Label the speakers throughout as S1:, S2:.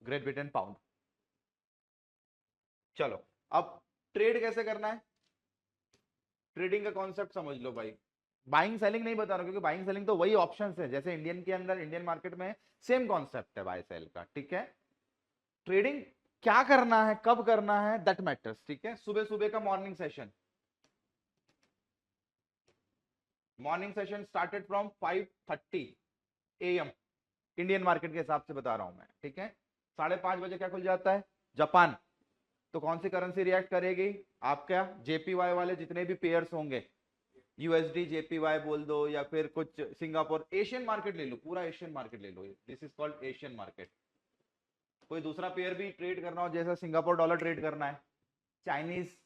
S1: Great Britain pound. चलो अब trade कैसे करना है, ट्रेडिंग का कॉन्सेप्ट समझ लो भाई। बाइंग सेलिंग नहीं बता रहा हूं, क्योंकि बाइंग सेलिंग तो वही ऑप्शन है जैसे इंडियन के अंदर, इंडियन मार्केट में सेम कॉन्सेप्ट है बाय सेल का, ठीक है। ट्रेडिंग क्या करना है, कब करना है, दैट मैटर्स, ठीक है। सुबह सुबह का morning session, morning session started from 5:30 AM Indian market के हिसाब से बता रहा हूं मैं, ठीक है। 5:30 बजे क्या खुल जाता है, जापान। तो कौन सी करेंसी रिएक्ट करेगी, आपका जेपीवाई वाले जितने भी पेयर्स होंगे, यूएसडी जेपीवाई बोल दो या फिर कुछ सिंगापुर, एशियन मार्केट ले लो, पूरा एशियन मार्केट ले लो, this is called Asian market. कोई दूसरा पेयर भी ट्रेड करना हो, जैसा सिंगापुर डॉलर ट्रेड करना है, चाइनीज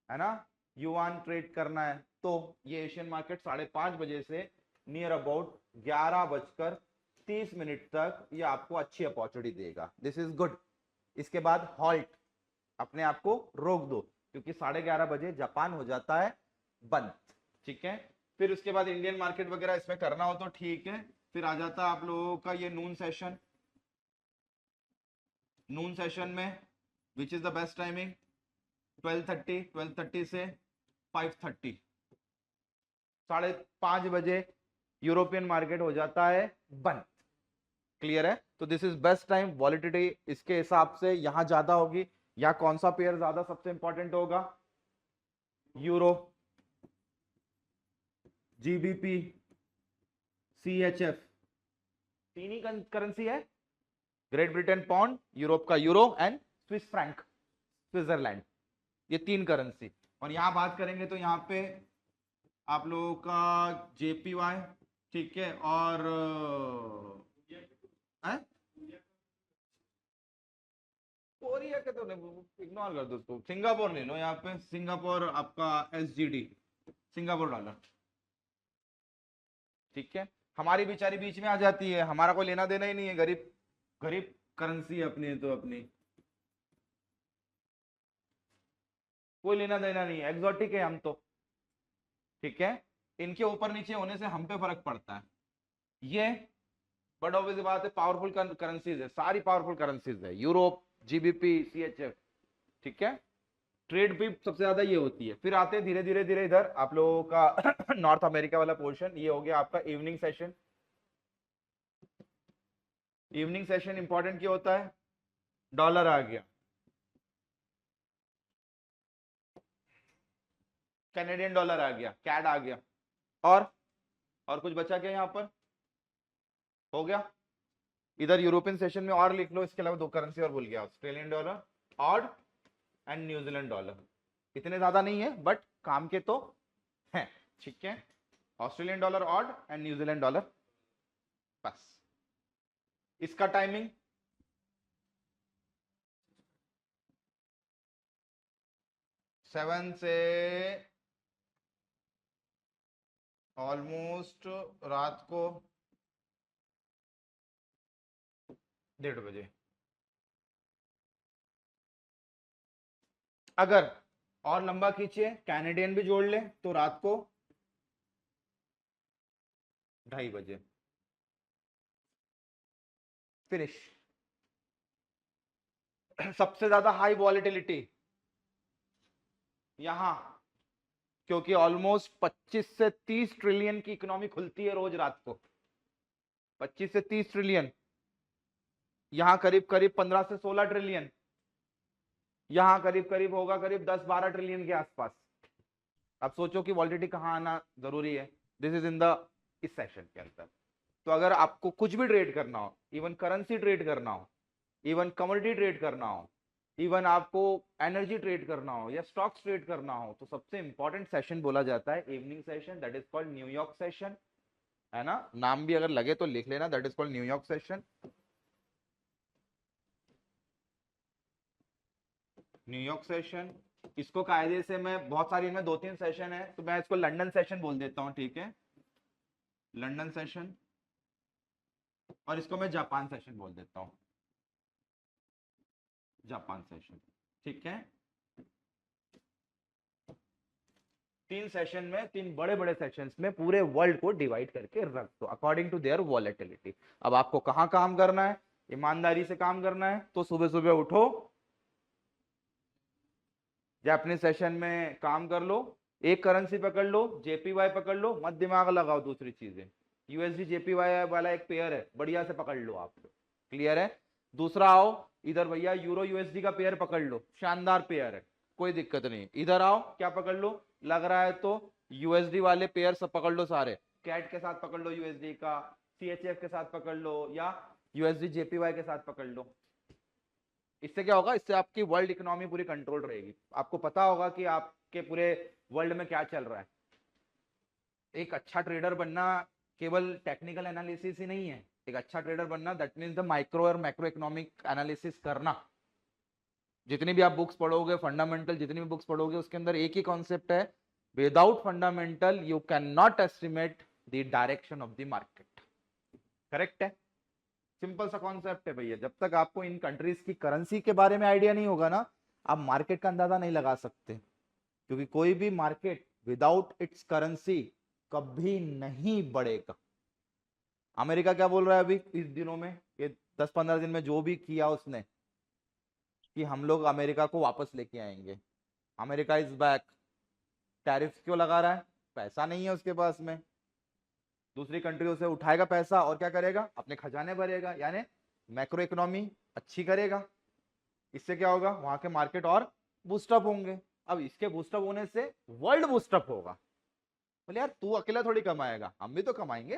S1: है ना, युआन ट्रेड करना है, तो ये एशियन मार्केट 5:30 बजे से नियर अबाउट 11:30 तक ये आपको अच्छी अपॉर्चुनिटी देगा, दिस इज गुड। इसके बाद हॉल्ट, अपने आप को रोक दो, क्योंकि 11:30 बजे जापान हो जाता है बंद, ठीक है। फिर उसके बाद इंडियन मार्केट वगैरह इसमें करना हो तो ठीक है। फिर आ जाता है आप लोगों का ये नून सेशन, नून सेशन में which is the best timing 12:30 से 5:30, 5:30 बजे यूरोपियन मार्केट हो जाता है बंद, क्लियर है। तो this is best time, volatility इसके हिसाब से यहां ज्यादा होगी। या कौन सा पेयर ज्यादा सबसे इंपॉर्टेंट होगा, यूरो, जीबीपी, सीएचएफ, तीन ही करेंसी है, ग्रेट ब्रिटेन पाउंड, यूरोप का euro and Swiss Frank Switzerland, ये तीन करेंसी। और यहां बात करेंगे तो यहाँ पे आप लोगों का जेपीवाई, ठीक है, और कोरिया के तो इग्नोर कर दो उसको, सिंगापुर ले लो, यहाँ पे सिंगापुर आपका एसजीडी, सिंगापुर डॉलर, ठीक है। हमारी बेचारी बीच में आ जाती है, हमारा कोई लेना देना ही नहीं है, गरीब गरीब करेंसी अपनी तो अपनी कोई लेना देना नहीं है, एग्जॉटिक है हम तो, ठीक है। इनके ऊपर नीचे होने से हम पे फर्क पड़ता है, ये बट ऑब्वियस बात है, पावरफुल करेंसीज है, सारी पावरफुल करेंसीज है, यूरोप, जीबीपी, सीएचएफ, ठीक है। ट्रेड भी सबसे ज्यादा ये होती है। फिर आते हैं धीरे धीरे धीरे इधर आप लोगों का नॉर्थ अमेरिका वाला पोर्शन, ये हो गया आपका evening session. Evening session important क्या होता है, डॉलर आ गया, कैनेडियन डॉलर आ गया, कैड आ गया, और कुछ बचा क्या यहाँ पर, हो गया। इधर यूरोपियन सेशन में और लिख लो, इसके अलावा दो करेंसी और भूल गया, Australian dollar odd and New Zealand dollar, इतने ज्यादा नहीं है बट काम के तो हैं, ठीक है। Australian dollar odd and New Zealand dollar, बस। इसका टाइमिंग 7 से ऑलमोस्ट रात को 1:30 बजे। अगर और लंबा खींचे, कैनेडियन भी जोड़ ले, तो रात को 2:30 बजे, फिनिश। सबसे ज्यादा हाई वॉलेटिलिटी यहां, क्योंकि ऑलमोस्ट 25 से 30 ट्रिलियन की इकोनॉमी खुलती है रोज रात को, 25 से 30 ट्रिलियन, यहां करीब करीब 15 से 16 ट्रिलियन, यहां करीब करीब होगा करीब 10-12 ट्रिलियन के आसपास। अब सोचो कि वॉलिडिटी कहां आना जरूरी है, दिस इज इन द इस सेशन के अंदर। तो अगर आपको कुछ भी ट्रेड करना हो, इवन करेंसी ट्रेड करना हो, इवन कमोडिटी ट्रेड करना हो, इवन आपको एनर्जी ट्रेड करना हो या स्टॉक्स ट्रेड करना हो, तो सबसे इंपॉर्टेंट सेशन बोला जाता है evening session, that is called New York session, है ना। नाम भी अगर लगे तो लिख लेना, that is called New York session, New York session. इसको कायदे से मैं बहुत सारी, इनमें 2-3 सेशन है तो मैं इसको लंदन सेशन बोल देता हूं, ठीक है, लंदन सेशन। और इसको मैं जापान सेशन बोल देता हूं, जापान सेशन, ठीक है। 3 सेशन में, 3 बड़े बड़े सेशंस में पूरे वर्ल्ड को डिवाइड करके रख दो अकॉर्डिंग टू देयर वॉलेटिलिटी। अब आपको कहां काम करना है, ईमानदारी से काम करना है तो सुबह सुबह उठो, जापानीज सेशन में काम कर लो, एक करेंसी पकड़ लो, जेपीवाई पकड़ लो, मत दिमाग लगाओ दूसरी चीजें। यूएसडी जेपीवाई वाला एक पेयर है, बढ़िया से पकड़ लो आप। क्लियर है? दूसरा आओ इधर भैया, यूरो यूएसडी का पेयर पकड़ लो, शानदार पेयर है, कोई दिक्कत नहीं। इधर आओ, क्या पकड़ लो, लग रहा है तो यूएसडी वाले पेयर सब पकड़ लो सारे, कैट के साथ पकड़ लो यूएसडी का, सीएचएफ के साथ पकड़ लो, या यूएसडी जेपीवाई के साथ पकड़ लो। इससे क्या होगा, इससे आपकी वर्ल्ड इकोनॉमी पूरी कंट्रोल रहेगी, आपको पता होगा कि आपके पूरे वर्ल्ड में क्या चल रहा है। एक अच्छा ट्रेडर बनना केवल टेक्निकल एनालिसिस ही नहीं है, एक अच्छा ट्रेडर बनना दैट मीन्स द माइक्रो और मैक्रो इकोनॉमिक एनालिसिस करना। जितनी भी आप बुक्स पढ़ोगे, फंडामेंटल जितनी भी बुक्स पढ़ोगे, उसके अंदर एक ही कॉन्सेप्ट है, without fundamental you can not estimate the direction of the market. Correct है? सिंपल सा कॉन्सेप्ट है भैया। जब तक आपको इन कंट्रीज की करेंसी के बारे में आइडिया नहीं होगा ना, आप मार्केट का अंदाजा नहीं लगा सकते, क्योंकि कोई भी मार्केट विदाउट इट्स करेंसी कभी नहीं बढ़ेगा। अमेरिका क्या बोल रहा है अभी इस दिनों में, ये 10-15 दिन में जो भी किया उसने, कि हम लोग अमेरिका को वापस लेके आएंगे, अमेरिका इज बैक। टैरिफ क्यों लगा रहा है? पैसा नहीं है उसके पास में, दूसरी कंट्रियों से उठाएगा पैसा और क्या करेगा, अपने खजाने भरेगा, यानी मैक्रो इकोनॉमी अच्छी करेगा। इससे क्या होगा, वहां के मार्केट और बूस्टअप होंगे। अब इसके बूस्टअप होने से वर्ल्ड बूस्टअप होगा। बोले यार तू अकेला थोड़ी कमाएगा, हम भी तो कमाएंगे,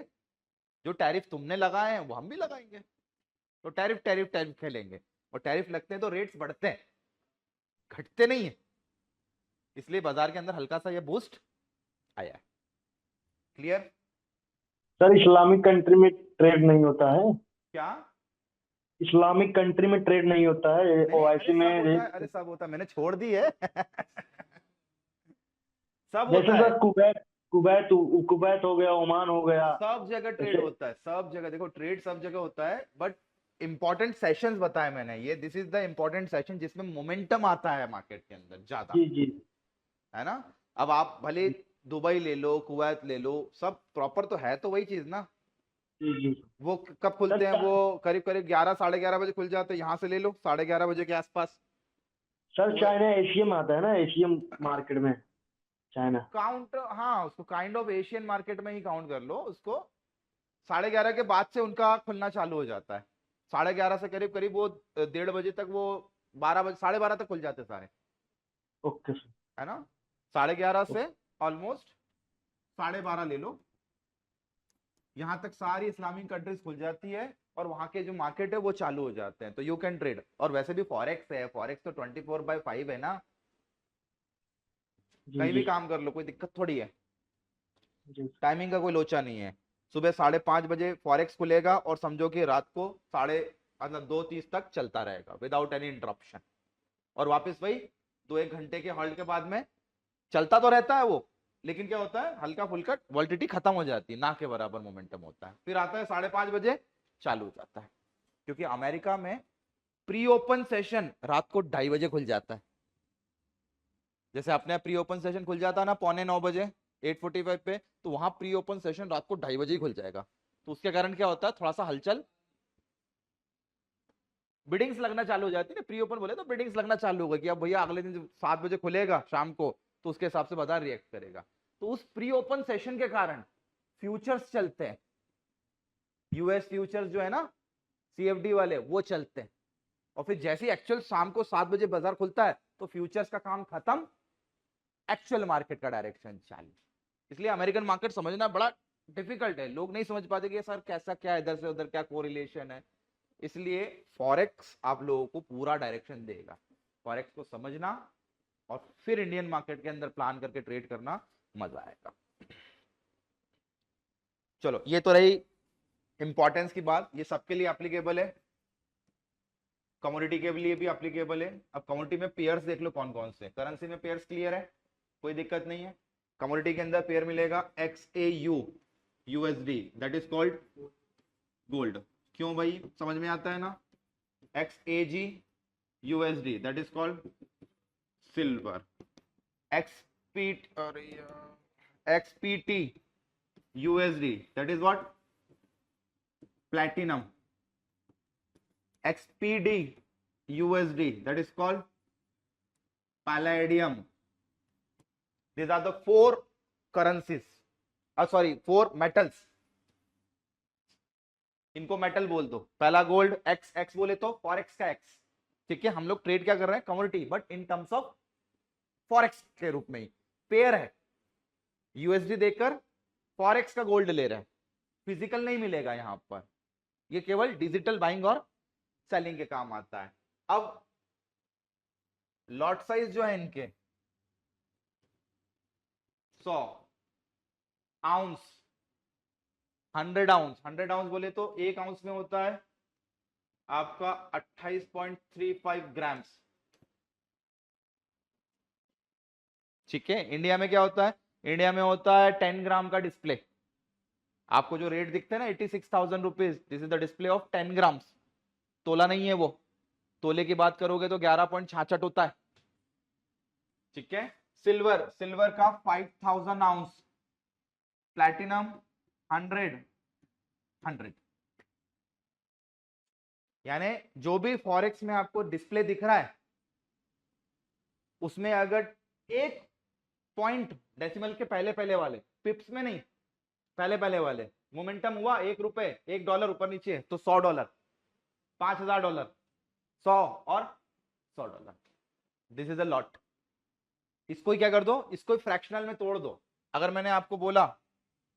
S1: जो टैरिफ तुमने लगाए हैं वो हम भी लगाएंगे, तो टैरिफ टैरिफ टैरिफ खेलेंगे। और टैरिफ लगते हैं तो रेट्स बढ़ते हैं, घटते नहीं है, इसलिए बाजार के अंदर हल्का सा ये बूस्ट आया है। क्लियर?
S2: सर इस्लामिक कंट्री में ट्रेड नहीं होता है?
S1: क्या?
S2: इस्लामिक कंट्री में ट्रेड नहीं होता है
S1: नहीं,
S2: ओआईसी में?
S1: अरे सब होता है, मैंने छोड़ दी है सब
S2: जैसे
S1: होता है,
S2: सर कुवैत कुवैत कुवैत हो गया, ओमान हो गया,
S1: सब जगह ट्रेड
S2: जैसे।
S1: होता है, सब जगह। देखो ट्रेड सब जगह होता है, बट इंपॉर्टेंट सेशंस बताए मैंने, ये this is the important session जिसमें मोमेंटम आता है मार्केट के अंदर ज्यादा,
S2: जी जी
S1: है ना। अब आप भले दुबई ले लो, कुवैत ले लो, सब प्रॉपर तो है, तो वही चीज ना।
S2: जी जी।
S1: वो कब खुलते हैं?
S2: सर
S1: वो करीब करीब 11 11:30 बजे खुल जाते हैं, यहाँ से ले लो 11:30 बजे के आसपास।
S2: सर
S1: तो
S2: चाइना एशियम आता है ना, एशियम मार्केट में चाइना।
S1: काउंट, हाँ उसको काइंड ऑफ एशियन मार्केट में ही काउंट कर लो उसको। 11:30 के बाद से उनका खुलना चालू हो जाता है, 11:30 से करीब करीब वो 1:30 बजे तक, वो 12 बजे 12:30 तक खुल जाते सारे,
S2: ओके सर।
S1: है ना। 11:30 से ऑलमोस्ट 12:30 ले लो, यहां तक सारी इस्लामिक कंट्रीज खुल जाती है, और वहां के जो मार्केट है वो चालू हो जाते हैं, तो यू कैन ट्रेड। और वैसे भी फॉरेक्स है, फॉरेक्स तो 24/5 है ना,
S2: जी
S1: कहीं भी
S2: जी
S1: काम कर लो, कोई दिक्कत थोड़ी है,
S2: जी।
S1: टाइमिंग का कोई लोचा नहीं है। सुबह 5:30 बजे फॉरेक्स खुलेगा, और समझो कि रात को 2:30 तक चलता रहेगा विदाउट एनी इंटरप्शन, और वापस वही 2-1 घंटे के हॉल्ट के बाद में चलता तो रहता है वो, लेकिन क्या होता है, हल्का फुल्का वॉल्टिलिटी खत्म हो जाती है, ना के बराबर मोमेंटम होता है, फिर आता है 5:30 बजे चालू हो जाता है। क्योंकि अमेरिका में प्री ओपन सेशन रात को 2:30 बजे खुल जाता है, जैसे अपने प्री ओपन सेशन खुल जाता है ना 8:45 बजे 8:45 पे, तो वहां प्री ओपन सेशन रात को 2:30 बजे ही खुल जाएगा। तो उसके कारण क्या होता है, थोड़ा सा हलचल, बिडिंग्स लगना चालू हो जाती है ना, प्री ओपन बोले तो बिडिंग्स लगना चालू होगा कि अब भैया अगले दिन 7 बजे खुलेगा शाम को, तो उसके हिसाब से बाजार रिएक्ट करेगा। तो उस प्री ओपन सेशन के कारण फ्यूचर्स चलते हैं, यूएस फ्यूचर्स जो है ना सीएफडी वाले, वो चलते हैं, और फिर जैसे ही एक्चुअल शाम को 7 बजे बाजार खुलता है तो फ्यूचर्स का काम खत्म, एक्चुअल मार्केट का डायरेक्शन चालू। इसलिए अमेरिकन मार्केट समझना बड़ा डिफिकल्ट है, लोग नहीं समझ पाते कि सर कैसा क्या इधर से उधर क्या कोरिलेशन है। इसलिए फॉरेक्स आप लोगों को पूरा डायरेक्शन देगा, फॉरेक्स को समझना और फिर इंडियन मार्केट के अंदर प्लान करके ट्रेड करना, मजा आएगा। चलो ये तो रही इंपॉर्टेंस की बात, ये सबके लिए एप्लीकेबल है, कमोडिटी के लिए भी एप्लीकेबल है। अब कमोडिटी में पेयर्स देख लो कौन कौन से, करेंसी में पेयर्स क्लियर है, कोई दिक्कत नहीं है। कमोडिटी के अंदर पेयर मिलेगा XAU USD, that is called gold. क्यों भाई, समझ में आता है ना। XAG USD, that is called silver. XPT USD, that is what, platinum. XPD USD, that is called palladium. These are the four currencies, sorry, four metals. इनको metal बोल दो. पहला गोल्ड, एक्स एक्स बोले तो फॉरेक्स का x. ठीक है, हम लोग ट्रेड क्या कर रहे हैं, commodity, but in terms of forex के रूप में ही. पेयर है, यूएसडी देकर फॉरेक्स का गोल्ड ले रहे हैं. फिजिकल नहीं मिलेगा यहां पर, ये केवल डिजिटल बाइंग और सेलिंग के काम आता है. अब लॉट साइज जो है इनके 100 आउंस, 100 आउंस. 100 आउंस बोले तो एक आउंस में होता है आपका 28.35 ग्राम्स. ठीक है, इंडिया में क्या होता है, इंडिया में होता है 10 ग्राम का डिस्प्ले. आपको जो रेट दिखते हैं ना 86,000 rupees, this is the display of 10 grams. तोला नहीं है वो, तोले की बात करोगे तो 11.66 होता है. ठीक है, सिल्वर, सिल्वर का 5,000 आउंस, प्लैटिनम 100. यानी जो भी फॉरेक्स में आपको डिस्प्ले दिख रहा है उसमें अगर एक पॉइंट डेसिमल के पहले पहले वाले, पिप्स में नहीं, पहले पहले वाले मोमेंटम हुआ, $1, $1 ऊपर नीचे तो $100, $5,000, 100 और $100. This is a lot. इसको ही क्या कर दो, इसको फ्रैक्शनल में तोड़ दो. अगर मैंने आपको बोला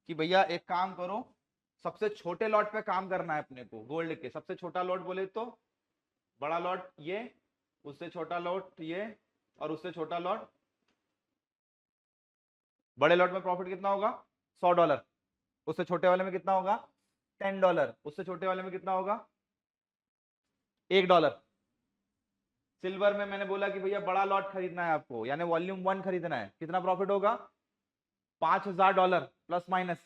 S1: कि भैया एक काम करो, सबसे छोटे लॉट पे काम करना है अपने को, गोल्ड के सबसे छोटा लॉट बोले तो बड़ा लॉट ये, उससे छोटा लॉट ये, और उससे छोटा लॉट. बड़े लॉट में प्रॉफिट कितना होगा, $100. उससे छोटे वाले में कितना होगा, $10. उससे छोटे वाले में कितना होगा, $1. सिल्वर में मैंने बोला कि भैया बड़ा लॉट खरीदना है आपको, यानी वॉल्यूम 1 खरीदना है, कितना प्रॉफिट होगा, $5,000 प्लस माइनस.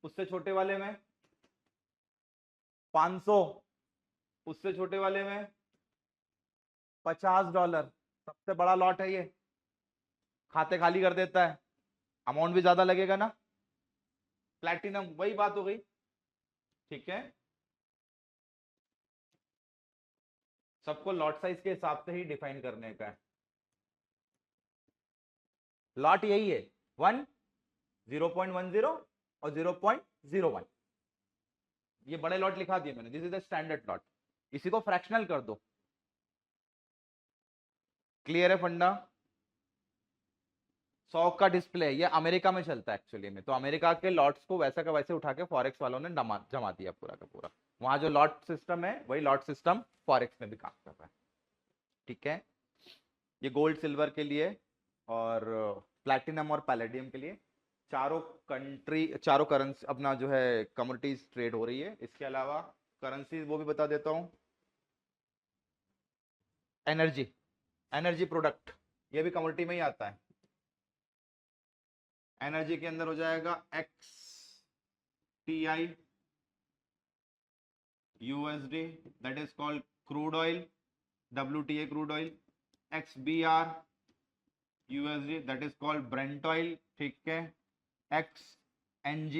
S1: उससे छोटे वाले में 500, उससे छोटे वाले में $50. सबसे बड़ा लॉट है ये, खाते खाली कर देता है, अमाउंट भी ज्यादा लगेगा ना. प्लैटिनम वही बात हो गई. ठीक है, सबको लॉट साइज के हिसाब से ही डिफाइन करने का है. लॉट यही है 1, 0.10 और 0.01. ये बड़े लॉट लिखा दिए मैंने, this is the standard lot. इसी को फ्रैक्शनल कर दो. क्लियर है फंडा. 100 का डिस्प्ले, ये अमेरिका में चलता है एक्चुअली में, तो अमेरिका के लॉट्स को वैसा का वैसे उठा के फॉरेक्स वालों ने जमा दिया पूरा का पूरा. वहां जो लॉट सिस्टम है वही लॉट सिस्टम फॉरेक्स में भी काम कर रहा है. ठीक है, ये गोल्ड सिल्वर के लिए और प्लैटिनम और पैलेडियम के लिए चारों कंट्री, चारों करेंसी अपना जो है कमोडिटीज ट्रेड हो रही है. इसके अलावा करेंसी वो भी बता देता हूं. एनर्जी, एनर्जी प्रोडक्ट, ये भी कमोडिटी में ही आता है. एनर्जी के अंदर हो जाएगा XTI USD, that is called crude oil, WTA crude oil. XBR USD, that is called Brent oil. ठीक है, XNG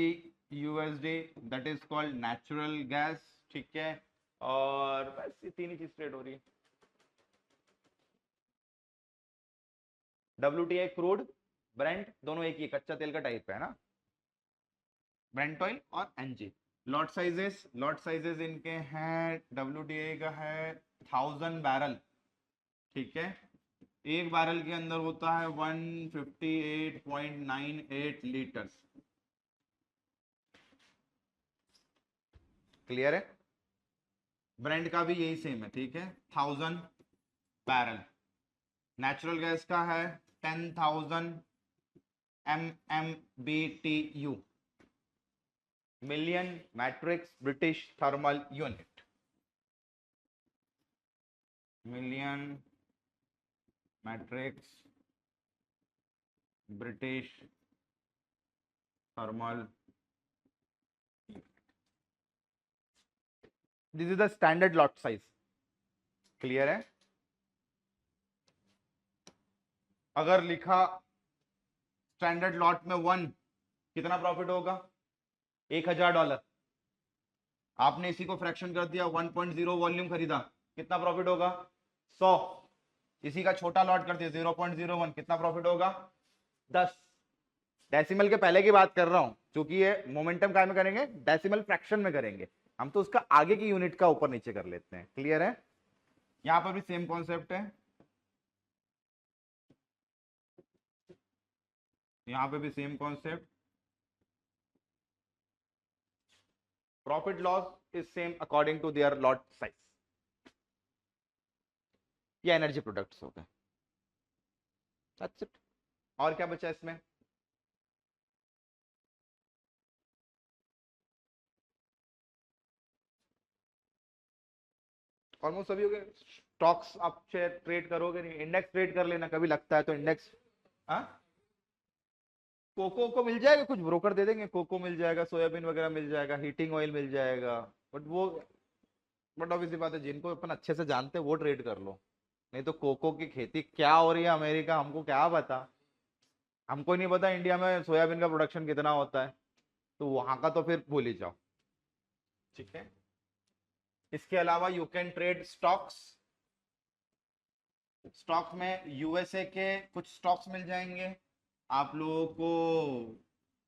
S1: USD, that is called natural gas. ठीक है, और बस ये तीन ही चीज ट्रेड हो रही है. WTA क्रूड, ब्रेंट दोनों एक ही, कच्चा तेल का टाइप है ना, ब्रेंट ऑयल और NG. Lot sizes, lot sizes इनके हैं, WTA का है 1000 बैरल. ठीक है, एक बैरल के अंदर होता है 158.98 लीटर्स. क्लियर है. ब्रेंट का भी यही सेम है. ठीक है, 1000 बैरल. नेचुरल गैस का है 10,000 MMBTU, million matrix British thermal unit. Million matrix British thermal unit. This is the standard lot size. Clear है. अगर लिखा स्टैंडर्ड लॉट में 1, कितना प्रॉफिट होगा, $1,000. आपने इसी को फ्रैक्शन कर दिया, 1.0 वॉल्यूम खरीदा, कितना प्रॉफिट होगा? 100। इसी का छोटा लॉट कर दिया 0.01, कितना प्रॉफिट होगा? 10। डेसिमल के पहले की बात कर रहा हूं, क्योंकि ये मोमेंटम काय में करेंगे, डेसिमल फ्रैक्शन में करेंगे हम, तो उसका आगे की यूनिट का ऊपर नीचे कर लेते हैं। क्लियर है? यहां पर भी सेम कॉन्सेप्ट है, यहां पे भी same concept. Profit loss is same according to their lot size. ये एनर्जी प्रोडक्ट्स हो गए। That's it. और क्या बचा इसमें? ऑलमोस्ट सभी हो गए। स्टॉक्स आप शेयर ट्रेड करोगे नहीं, इंडेक्स ट्रेड कर लेना, कभी लगता है तो इंडेक्स। हाँ, कोको को मिल जाएगा, कुछ ब्रोकर दे देंगे, कोको मिल जाएगा, सोयाबीन वगैरह मिल जाएगा, हीटिंग ऑयल मिल जाएगा। बट वो, बट ऑब्वियसली बात है, जिनको अपन अच्छे से जानते हैं वो ट्रेड कर लो, नहीं तो कोको की खेती क्या हो रही है अमेरिका, हमको क्या पता। हमको नहीं पता इंडिया में सोयाबीन का प्रोडक्शन कितना होता है, तो वहां का तो फिर भूल ही जाओ। ठीक है, इसके अलावा you can trade stocks. Stocks में यूएसए के कुछ स्टॉक्स मिल जाएंगे आप लोगों को,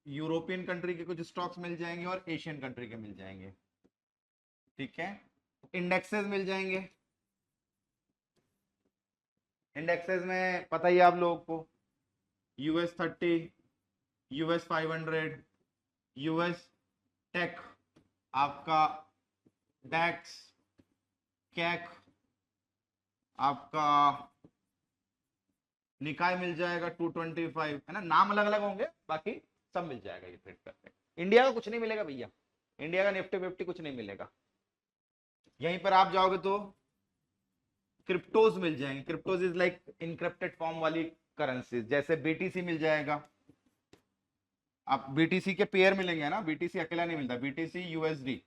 S1: यूरोपियन कंट्री के कुछ स्टॉक्स मिल जाएंगे और एशियन कंट्री के मिल जाएंगे। ठीक है, इंडेक्सेस मिल जाएंगे। इंडेक्सेस में पता ही है आप लोगों को, US 30, US 500, यूएस टेक, आपका डैक्स, कैक, आपका निकाय मिल जाएगा 225, है ना, नाम अलग अलग होंगे, बाकी सब मिल जाएगा ये ट्रेड करते। इंडिया का कुछ नहीं मिलेगा भैया, इंडिया का निफ्टी फिफ्टी कुछ नहीं मिलेगा। यहीं पर आप जाओगे तो क्रिप्टोज मिल जाएंगे। Cryptos is like encrypted form वाली करेंसी, जैसे बीटीसी मिल जाएगा। आप बीटीसी के पेयर मिलेंगे ना, बीटीसी अकेला नहीं मिलता, बीटीसी यूएसडी,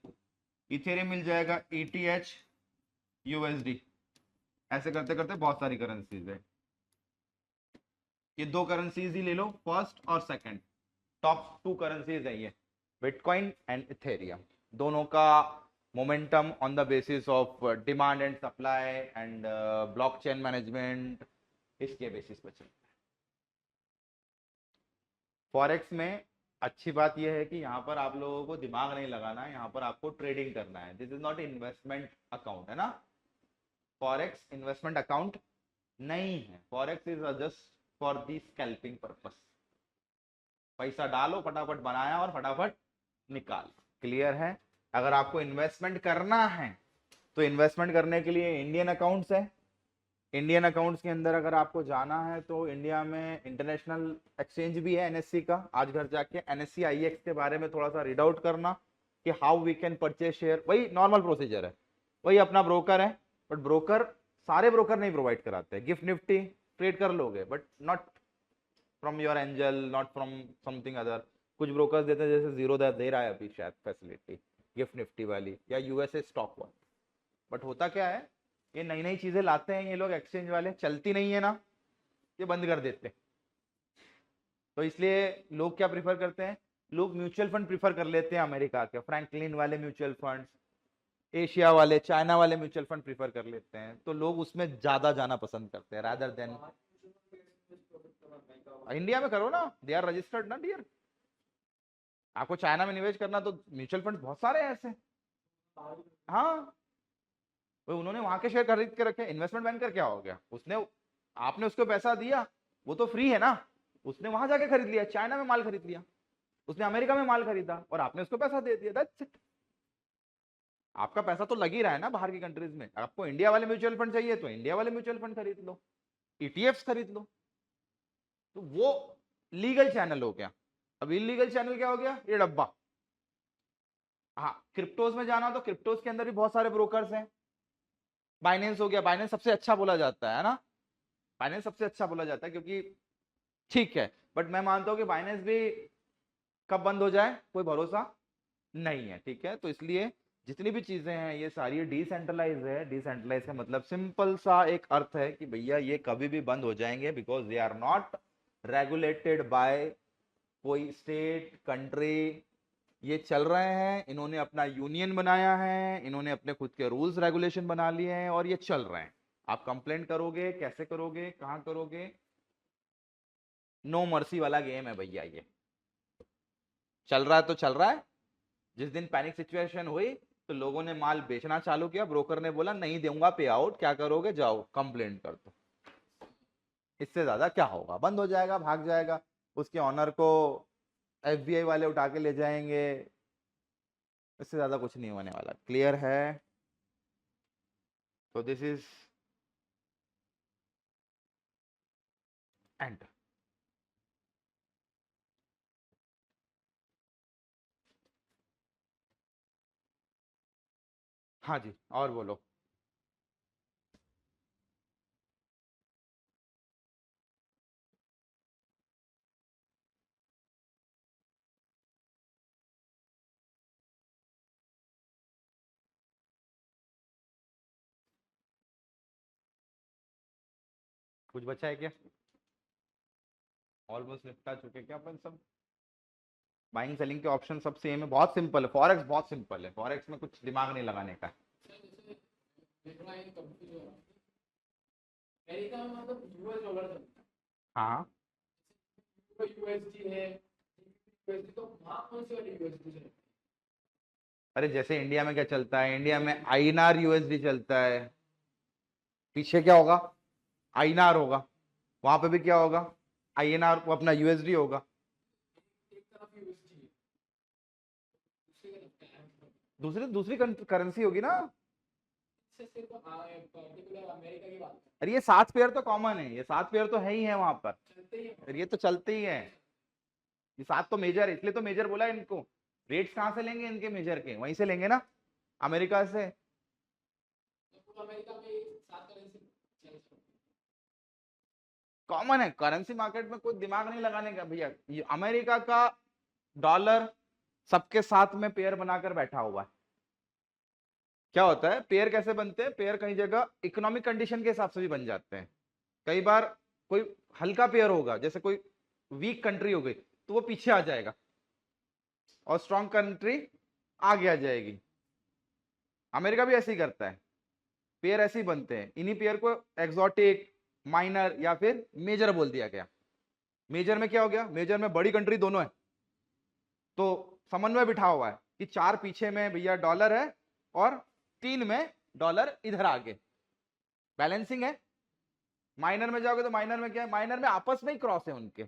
S1: इथेरियम मिल जाएगा, ETH USD। ऐसे करते करते बहुत सारी करेंसीज है, ये दो करेंसीज ही ले लो, फर्स्ट और सेकंड, टॉप 2 करेंसीज है ये, बिटकॉइन एंड इथेरियम। दोनों का momentum on the basis of demand and supply and blockchain management, इसके बेसिस पर चलता है। फॉरेक्स में अच्छी बात यह है कि यहाँ पर आप लोगों को दिमाग नहीं लगाना है, यहाँ पर आपको ट्रेडिंग करना है। This is not investment account, है ना, फॉरेक्स इन्वेस्टमेंट अकाउंट नहीं है। Forex is just for the scalping purpose, पैसा डालो, फटाफट बनाया और फटाफट निकाल। क्लियर है? अगर आपको इन्वेस्टमेंट करना है तो इन्वेस्टमेंट करने के लिए इंडियन अकाउंट्स है। इंडियन अकाउंट्स के अंदर अगर आपको जाना है तो इंडिया में इंटरनेशनल एक्सचेंज भी है, NSE का। आज घर जाके NSE IX के बारे में थोड़ा सा रीड आउट करना कि how we can purchase share, वही नॉर्मल प्रोसीजर है, वही अपना ब्रोकर है। बट ब्रोकर, सारे ब्रोकर नहीं प्रोवाइड कराते हैं। गिफ्ट निफ्टी ट्रेड कर लोगे, but not from your Angel, not from something other. कुछ ब्रोकर्स देते हैं, जैसे जीरो दे रहा है अभी शायद फैसिलिटी गिफ्ट निफ्टी वाली, या यूएसए स्टॉक वाली। बट होता क्या है, ये नई नई चीजें लाते हैं ये लोग एक्सचेंज वाले, चलती नहीं है ना, ये बंद कर देते हैं। तो इसलिए लोग क्या प्रिफर करते हैं, लोग म्यूचुअल फंड प्रिफर कर लेते हैं अमेरिका के, फ्रैंकलिन वाले म्यूचुअल फंड, एशिया वाले, चाइना वाले म्यूचुअल फंड प्रिफर कर लेते हैं, तो लोग उसमें ज्यादा जाना पसंद करते हैं रादर देन। इंडिया में करो ना, दे आर रजिस्टर्ड ना डियर। आपको चाइना में निवेश करना तो म्यूचुअल फंड बहुत सारे हैं ऐसे। हाँ, तो उन्होंने वहां के शेयर खरीद के रखे। इन्वेस्टमेंट बैंकर क्या हो गया, उसने, आपने उसको पैसा दिया, वो तो फ्री है ना, उसने वहां जाके खरीद लिया, चाइना में माल खरीद लिया, उसने अमेरिका में माल खरीदा और आपने उसको पैसा दे दिया, दैट्स इट। आपका पैसा तो लग ही रहा है ना बाहर की कंट्रीज में। आपको इंडिया वाले म्यूचुअल फंड चाहिए तो इंडिया वाले म्यूचुअल फंड खरीद लो, ETFs खरीद लो। तो वो लीगल चैनल हो गया। अब इलीगल चैनल क्या हो गया, ये डब्बा। हाँ, क्रिप्टोज में जाना तो क्रिप्टोज के अंदर भी बहुत सारे ब्रोकर्स हैं। बाइनेंस हो गया, बाइनेंस सबसे अच्छा बोला जाता है ना, बाइनेंस सबसे अच्छा बोला जाता है, क्योंकि ठीक है, बट मैं मानता हूं कि बाइनेंस भी कब बंद हो जाए कोई भरोसा नहीं है। ठीक है, तो इसलिए जितनी भी चीजें हैं ये सारी डिसेंट्रलाइज है। डिसेंट्रलाइज का मतलब सिंपल सा एक अर्थ है कि भैया ये कभी भी बंद हो जाएंगे, because they are not regulated by कोई स्टेट, कंट्री, ये चल रहे हैं, इन्होंने अपना यूनियन बनाया है, इन्होंने अपने खुद के रूल्स रेगुलेशन बना लिए हैं और ये चल रहे हैं। आप कंप्लेंट करोगे, कैसे करोगे, कहां करोगे? नो मर्सी वाला गेम है भैया ये। चल रहा है तो चल रहा है। जिस दिन पैनिक सिचुएशन हुई तो लोगों ने माल बेचना चालू किया, ब्रोकर ने बोला नहीं दूंगा पे आउट, क्या करोगे, जाओ कंप्लेंट कर दो। इससे ज्यादा क्या होगा? बंद हो जाएगा, भाग जाएगा, उसके ऑनर को एफबीआई वाले उठा के ले जाएंगे। इससे ज्यादा कुछ नहीं होने वाला। क्लियर है? तो दिस इज एंड। हाँ जी, और बोलो। कुछ बचा है क्या? ऑलमोस्ट निपटा चुके क्या अपन सब? बाइंग सेलिंग के ऑप्शन सब सेम है, बहुत सिंपल है। फॉरेक्स बहुत सिंपल है, फॉरेक्स में कुछ दिमाग नहीं लगाने का।
S3: अमेरिका में मतलब यूएस डॉलर चलता
S1: हाँ,
S3: है, यूएसडी है, यूएसडी, तो वहाँ कौन सी वाली यूएसडी चलती है?
S1: अरे जैसे इंडिया में क्या चलता है, इंडिया में आईएनआर यूएसडी चलता है। पीछे क्या होगा? आईएनआर होगा। वहां पे भी क्या होगा? आईएनआर को अपना यूएसडी होगा।
S3: एक तरफ यूएसडी है, दूसरी तरफ क्या है?
S1: दूसरी दूसरी करेंसी होगी ना।
S3: इससे सिर्फ पर्टिकुलर अमेरिका की बात
S1: अरे ये 7 पेयर तो कॉमन है, ये 7 पेयर तो है ही है वहां पर।
S3: चलते ही है।
S1: अरे ये तो चलते ही है। ये 7 तो मेजर है, इसलिए तो मेजर बोला है इनको। रेट्स कहाँ से लेंगे इनके मेजर के? वहीं से लेंगे ना, अमेरिका से।
S3: तो पूरा अमेरिका में सात करेंसी चलती है।
S1: कॉमन है, करेंसी मार्केट में कोई दिमाग नहीं लगाने का भैया। ये अमेरिका का डॉलर सबके साथ में पेयर बनाकर बैठा हुआ है। क्या होता है, पेयर कैसे बनते हैं? पेयर कई जगह इकोनॉमिक कंडीशन के हिसाब से भी बन जाते हैं। कई बार कोई हल्का पेयर होगा, जैसे कोई वीक कंट्री हो गई तो वो पीछे आ जाएगा और स्ट्रॉन्ग कंट्री आगे आ जाएगी। अमेरिका भी ऐसे ही करता है, पेयर ऐसे ही बनते हैं। इन्हीं पेयर को एक्सोटिक, माइनर या फिर मेजर बोल दिया गया। मेजर में क्या हो गया? मेजर में बड़ी कंट्री दोनों है तो समन्वय बिठा हुआ है कि 4 पीछे में भैया डॉलर है और 3 में डॉलर इधर आगे, बैलेंसिंग है। माइनर में जाओगे तो माइनर में क्या है? माइनर में आपस में ही क्रॉस है उनके।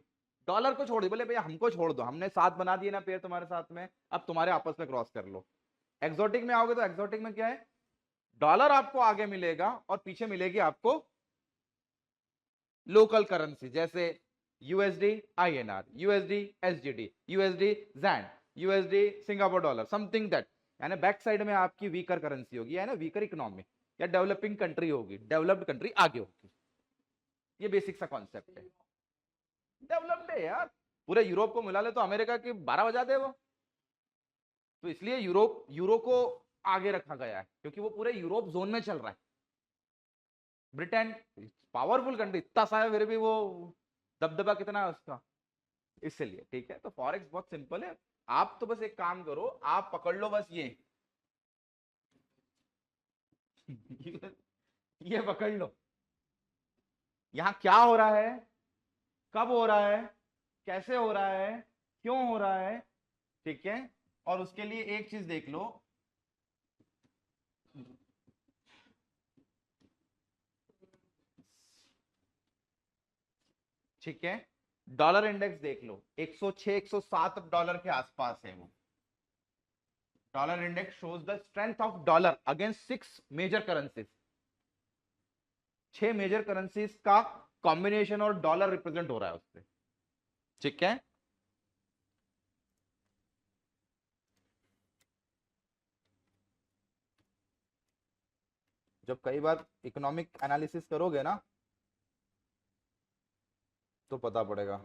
S1: डॉलर को छोड़ दो, बोले भैया हमको छोड़ दो, हमने साथ बना दिए ना पेयर तुम्हारे साथ में, अब तुम्हारे आपस में क्रॉस कर लो। एक्सोटिक में आओगे तो एक्सोटिक में क्या है? डॉलर आपको आगे मिलेगा और पीछे मिलेगी आपको लोकल करेंसी, जैसे USD INR, USD SGD, USD yen, USD Singapore dollar, something that. यानी बैक साइड में आपकी वीकर करेंसी होगी, यानी वीकर इकोनॉमी या डेवलपिंग कंट्री होगी, डेवलप्ड कंट्री आगे होगी। ये बेसिक सा कॉन्सेप्ट है। डेवलप्ड है यार, पूरे यूरोप को मिला ले तो अमेरिका की 12 बजा दे वो। तो इसलिए यूरोप, यूरो को आगे रखा गया है क्योंकि वो पूरे यूरोप जोन में चल रहा है। ब्रिटेन पावरफुल कंट्री, इतना सा है फिर भी वो दबदबा कितना है उसका, इसलिए। ठीक है, तो फॉरेक्स बहुत सिंपल है। आप तो बस एक काम करो, आप पकड़ लो बस ये ये पकड़ लो। यहां क्या हो रहा है, कब हो रहा है, कैसे हो रहा है, क्यों हो रहा है। ठीक है, और उसके लिए एक चीज देख लो। ठीक है, डॉलर इंडेक्स देख लो, 106 107 डॉलर के आसपास है वो। Dollar index shows the strength of dollar against 6 major currencies. 6 major currencies का कॉम्बिनेशन और डॉलर रिप्रेजेंट हो रहा है उससे। ठीक है, जब कई बार इकोनॉमिक एनालिसिस करोगे ना तो पता पड़ेगा।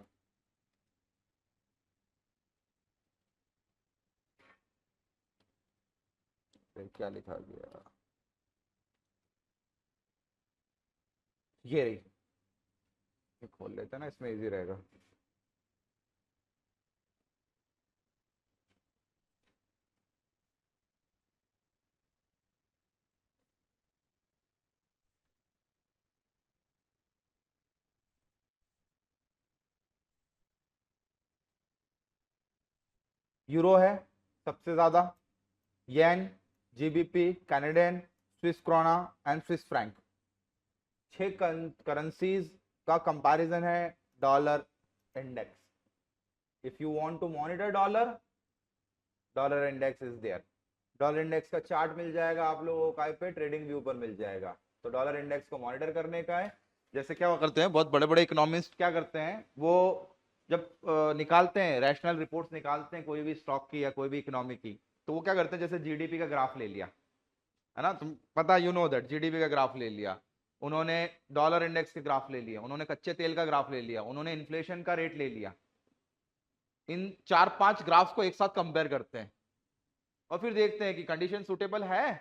S1: फिर क्या लिखा गया, ये रही, ये खोल लेते हैं ना, इसमें इजी रहेगा। यूरो है सबसे ज्यादा, yen, GBP, Canadian, Swiss krona and Swiss franc. 6 currencies का कंपैरिजन है dollar index. If you want to monitor dollar, dollar index is there. Dollar index का चार्ट मिल जाएगा आप लोगों को पे ट्रेडिंग व्यू पर मिल जाएगा। तो डॉलर इंडेक्स को मॉनिटर करने का है। जैसे क्या करते हैं बहुत बड़े बड़े इकोनॉमिस्ट, क्या करते हैं वो जब निकालते हैं रैशनल रिपोर्ट्स निकालते हैं कोई भी स्टॉक की या कोई भी इकोनॉमी की, तो वो क्या करते हैं जैसे जीडीपी का ग्राफ ले लिया, है ना, तुम पता यू नो दैट, जीडीपी का ग्राफ ले लिया उन्होंने, डॉलर इंडेक्स के ग्राफ ले लिया उन्होंने, कच्चे तेल का ग्राफ ले लिया उन्होंने, इन्फ्लेशन का रेट ले लिया। इन 4-5 ग्राफ्स को एक साथ कंपेयर करते हैं और फिर देखते हैं कि कंडीशन सुटेबल है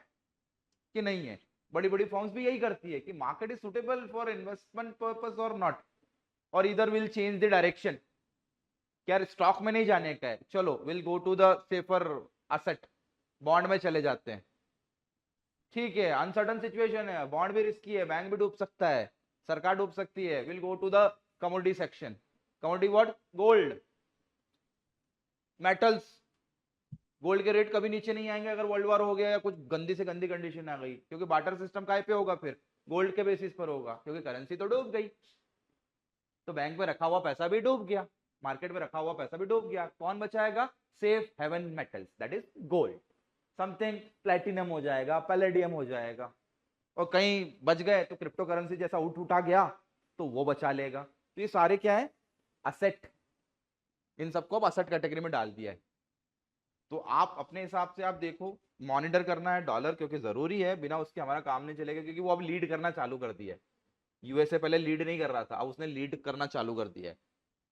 S1: कि नहीं है। बड़ी बड़ी फर्म्स भी यही करती है कि market is suitable for investment purpose और नॉट, और इधर विल चेंज द डायरेक्शन। क्या स्टॉक में नहीं जाने का है, चलो will go to the safer asset, bond में चले जाते हैं। ठीक है, अनसर्टन सिचुएशन है, बॉन्ड भी रिस्की है, बैंक भी डूब सकता है, सरकार डूब सकती है, will go to the commodity section. Commodity what? Gold, metals. Gold के रेट कभी नीचे नहीं आएंगे अगर वर्ल्ड वॉर हो गया या कुछ गंदी से गंदी कंडीशन आ गई, क्योंकि बार्टर सिस्टम काय पे होगा, फिर गोल्ड के बेसिस पर होगा, क्योंकि करेंसी तो डूब गई। तो बैंक में रखा हुआ पैसा भी डूब गया, मार्केट में रखा हुआ पैसा भी डूब गया, कौन बचाएगा? Safe haven metals, that is gold. Something platinum हो जाएगा, पैलेडियम हो जाएगा, और कहीं बच गए तो क्रिप्टो करेंसी जैसा उठा गया तो वो बचा लेगा। तो ये सारे क्या है? असेट। इन सबको अब असेट कैटेगरी में डाल दिया है। तो आप अपने हिसाब से आप देखो, मॉनिटर करना है डॉलर क्योंकि जरूरी है, बिना उसके हमारा काम नहीं चलेगा, क्योंकि वो अब लीड करना चालू कर दिया है। यूएसए पहले लीड नहीं कर रहा था, अब उसने लीड करना चालू कर दिया है।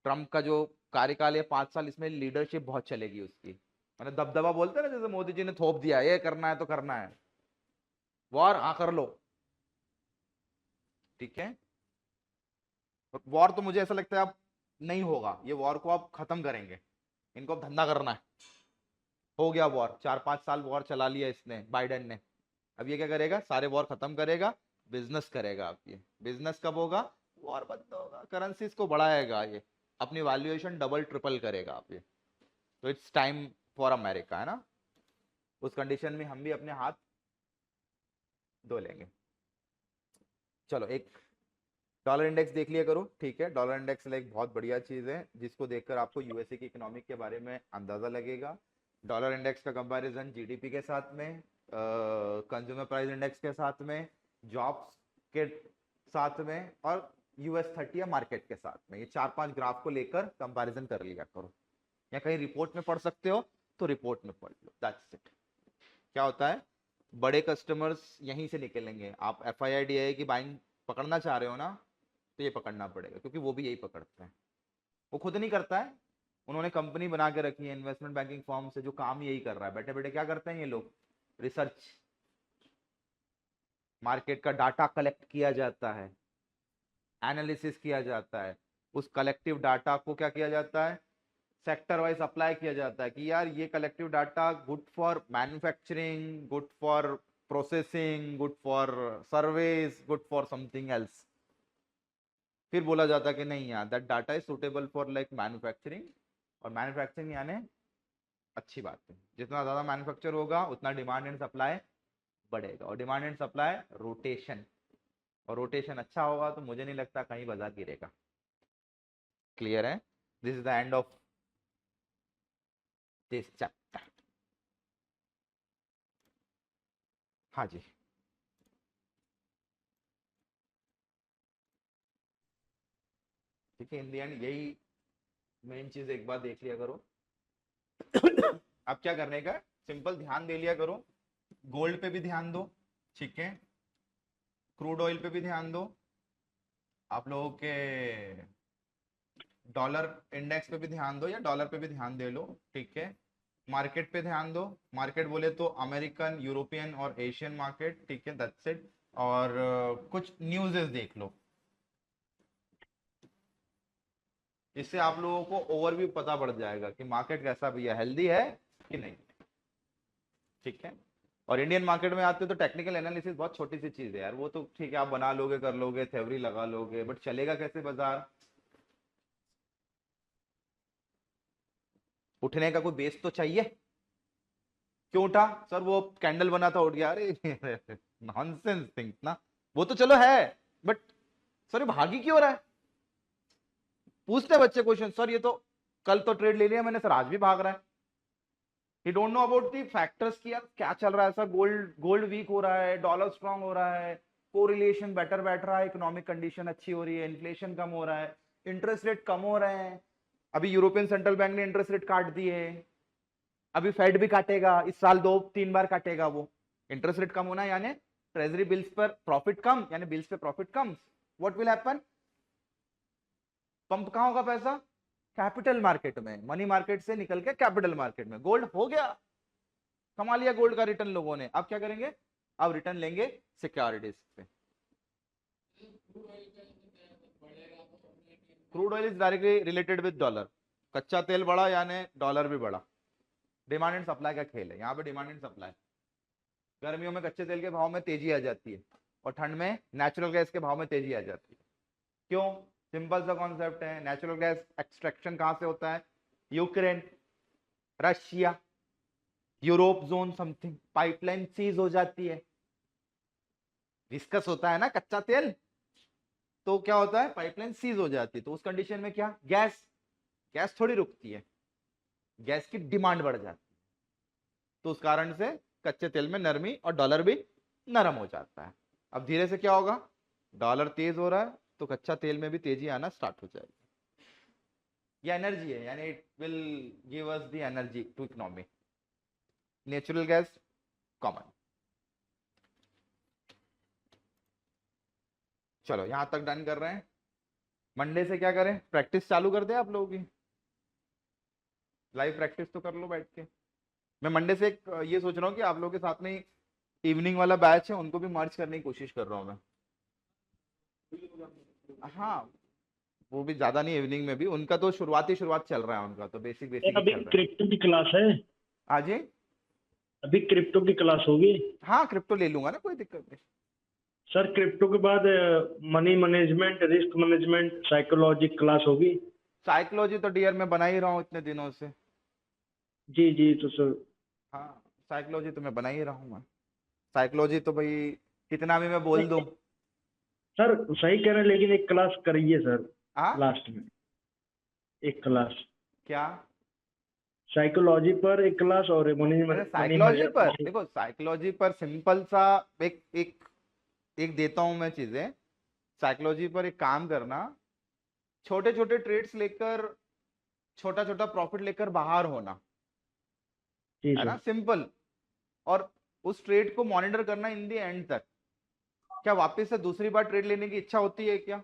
S1: ट्रम्प का जो कार्यकाल है 5 साल, इसमें लीडरशिप बहुत चलेगी उसकी, मैंने दबदबा बोलते हैं ना, जैसे मोदी जी ने थोप दिया ये करना है तो करना है, वॉर हाँ कर लो, ठीक है। वॉर तो मुझे ऐसा लगता है अब नहीं होगा, ये वॉर को आप खत्म करेंगे, इनको अब धंधा करना है। हो गया वॉर, 4-5 साल वॉर चला लिया इसने, बाइडेन ने। अब ये क्या करेगा? सारे वॉर खत्म करेगा, बिजनेस करेगा। अब ये बिजनेस कब होगा? वॉर बंद होगा, करेंसीज को बढ़ाएगा, ये अपनी वैल्यूएशन डबल ट्रिपल करेगा। अब ये तो इट्स टाइम फॉर अमेरिका, है ना। उस कंडीशन में हम भी अपने हाथ धो लेंगे। चलो एक डॉलर इंडेक्स देख लिया करो, ठीक है। डॉलर इंडेक्स एक बहुत बढ़िया चीज है जिसको देखकर आपको यूएसए की इकोनॉमिक के बारे में अंदाजा लगेगा। डॉलर इंडेक्स का कंपैरिजन जीडीपी के साथ में, कंज्यूमर प्राइस इंडेक्स के साथ में, जॉब्स के साथ में, और US 30 या मार्केट के साथ में, ये 4-5 ग्राफ को लेकर कंपैरिजन कर लिया करो, या कहीं रिपोर्ट में पढ़ सकते हो तो रिपोर्ट में पढ़ लो, दैट्स इट। क्या होता है, बड़े कस्टमर्स यहीं से निकलेंगे। आप FII की बाइंग पकड़ना चाह रहे हो ना, तो ये पकड़ना पड़ेगा, क्योंकि वो भी यही पकड़ता है। वो खुद नहीं करता है, उन्होंने कंपनी बना के रखी है इन्वेस्टमेंट बैंकिंग फर्म से, जो काम यही कर रहा है। बैठे बैठे क्या करते हैं ये लोग? रिसर्च, मार्केट का डाटा कलेक्ट किया जाता है, एनालिसिस किया जाता है, उस कलेक्टिव डाटा को क्या किया जाता है? सेक्टर वाइज अप्लाई किया जाता है कि यार ये collective data good for manufacturing, good for processing, good for surveys, good for something else. फिर बोला जाता है कि नहीं यार, that data is suitable for like manufacturing, और मैन्युफैक्चरिंग यानी अच्छी बात है, जितना ज्यादा मैन्युफैक्चर होगा उतना डिमांड एंड सप्लाई बढ़ेगा, और डिमांड एंड सप्लाई रोटेशन, और रोटेशन अच्छा होगा तो मुझे नहीं लगता कहीं बाजार गिरेगा। क्लियर है? This is the end of this chapter. हाँ जी, ठीक है। इन द एंड यही मेन चीज एक बार देख लिया करो। अब क्या करने का? सिंपल ध्यान दे लिया करो, गोल्ड पे भी ध्यान दो, ठीक है, क्रूड ऑयल पे भी ध्यान दो, आप लोगों के डॉलर इंडेक्स पे भी ध्यान दो, या डॉलर पे भी ध्यान दे लो, ठीक है। मार्केट पे ध्यान दो, मार्केट बोले तो अमेरिकन, यूरोपियन और एशियन मार्केट, ठीक है, दैट्स इट। और कुछ न्यूज़ेस देख लो, इससे आप लोगों को ओवरव्यू पता पड़ जाएगा कि मार्केट कैसा भैया, हेल्दी है कि नहीं, ठीक है। और इंडियन मार्केट में आते हो तो टेक्निकल एनालिसिस बहुत छोटी सी चीज है यार, वो तो ठीक है आप बना लोगे, कर लोगे, थ्योरी लगा लोगे, बट चलेगा कैसे बाजार? उठने का कोई बेस तो चाहिए। क्यों उठा सर? वो कैंडल बना था, उठ गया। अरे नॉनसेंस थिंग्स ना, वो तो चलो है, बट सर ये भागी क्यों रहा है? पूछते बच्चे क्वेश्चन, सर ये तो कल तो ट्रेड ले लिया मैंने सर, आज भी भाग रहा है। ही don't know about the factors की यार क्या चल रहा है। सर गोल्ड वीक हो रहा है, डॉलर स्ट्रांग हो रहा है, कोरिलेशन बेटर बैठ रहा है, इकोनॉमिक कंडीशन अच्छी हो रही है, इन्फ्लेशन कम हो रहा है, इंटरेस्ट रेट कम हो रहे हैं। अभी यूरोपियन सेंट्रल बैंक ने इंटरेस्ट रेट काट दिए, अभी फेड भी काटेगा इस साल, 2-3 बार काटेगा वो। इंटरेस्ट रेट कम होना यानी ट्रेजरी बिल्स पर प्रॉफिट कम, यानी बिल्स पे profit come. What will happen? Pump कहां होगा पैसा? कैपिटल मार्केट में। मनी मार्केट से निकल के कैपिटल मार्केट में। गोल्ड हो गया, कमा लिया गोल्ड का रिटर्न लोगों ने। अब क्या करेंगे? अब रिटर्न लेंगे सिक्योरिटीज पे। Crude oil is directly related with dollar. कच्चा तेल बढ़ा यानी डॉलर भी बढ़ा। डिमांड एंड सप्लाई का खेल है यहाँ पे, डिमांड एंड सप्लाई। गर्मियों में कच्चे तेल के भाव में तेजी आ जाती है और ठंड में नेचुरल गैस के भाव में तेजी आ जाती है। क्यों? सिंपल सा कॉन्सेप्ट है। नेचुरल गैस एक्सट्रैक्शन कहां से होता है? Ukraine, Russia, Europe zone something. Pipeline cease हो जाती है, विस्कस होता है ना कच्चा तेल, तो क्या होता है? पाइपलाइन सीज हो जाती है। तो उस कंडीशन में क्या? गैस गैस थोड़ी रुकती है, गैस की डिमांड बढ़ जाती है। तो उस कारण से कच्चे तेल में नरमी और डॉलर भी नरम हो जाता है। अब धीरे से क्या होगा? डॉलर तेज हो रहा है तो कच्चा तेल में भी तेजी आना स्टार्ट हो जाएगी। ये एनर्जी है, यानी it will give us the energy to economy. Natural gas common. चलो यहां तक डन कर रहे हैं। मंडे से क्या करें? प्रैक्टिस चालू कर दे आप लोगों की। लाइव प्रैक्टिस तो कर लो बैठ के। मैं मंडे से एक ये सोच रहा हूँ कि आप लोगों के साथ में इवनिंग वाला बैच है उनको भी मर्ज करने की कोशिश कर रहा हूँ मैं। हाँ, वो भी ज्यादा नहीं, इवनिंग में भी उनका तो शुरुआत चल रहा है, उनका तो बेसिक बेसिक
S2: सर
S1: ही
S2: अभी
S1: चल रहा है।
S2: क्रिप्टो की क्लास है?
S1: आज ही?
S2: अभी क्रिप्टो की क्लास होगी?
S1: हाँ क्रिप्टो ले लूंगा ना, कोई दिक्कत नहीं।
S2: सर क्रिप्टो के बाद money management, risk management, psychology class होगी?
S1: साइकोलॉजी तो डियर मैं बना ही रहा हूँ इतने दिनों से।
S2: जी जी, तो सर
S1: हाँ साइकोलॉजी तो मैं बना ही रहा हूँ मैं। साइकोलॉजी तो भाई कितना भी मैं बोल दूं।
S2: सर सही कह रहे हैं, लेकिन एक क्लास करिए सर
S1: हाँ
S2: लास्ट में। एक क्लास
S1: क्या?
S2: साइकोलॉजी पर, एक क्लास, और मनी
S1: अरे
S2: मनी
S1: साइकोलॉजी पर
S2: मनी।
S1: देखो, साइकोलॉजी पर सिंपल सा एक एक एक देता हूं मैं चीजें। साइकोलॉजी पर एक काम करना, छोटे छोटे ट्रेड्स लेकर, छोटा छोटा प्रॉफिट लेकर बाहर होना,
S2: जी
S1: है ना,
S2: सर।
S1: सिंपल। और उस ट्रेड को मॉनिटर करना इन दी एंड तक। क्या वापस से दूसरी बार ट्रेड लेने की इच्छा होती है क्या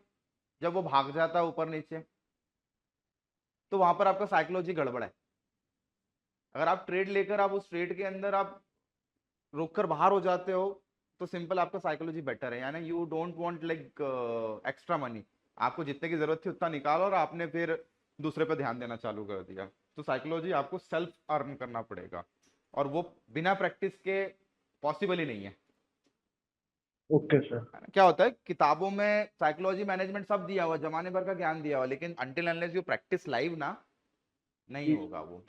S1: जब वो भाग जाता है ऊपर नीचे? तो वहां पर आपका साइकोलॉजी गड़बड़ है। अगर आप ट्रेड लेकर आप उस ट्रेड के अंदर आप रोक कर बाहर हो जाते हो, तो सिंपल आपका साइकोलॉजी बेटर है, यानी you don't want like extra money. आपको जितने की जरूरत थी उतना निकालो और आपने फिर दूसरे पे ध्यान देना चालू कर दिया। तो साइकोलॉजी आपको सेल्फ अर्न करना पड़ेगा, और वो बिना प्रैक्टिस के पॉसिबल ही नहीं है।
S2: Okay sir.
S1: क्या होता है किताबों में साइकोलॉजी मैनेजमेंट सब दिया हुआ, जमाने भर का ज्ञान दिया हुआ, लेकिन until unless you practice live ना, नहीं
S2: जी
S1: होगा वो।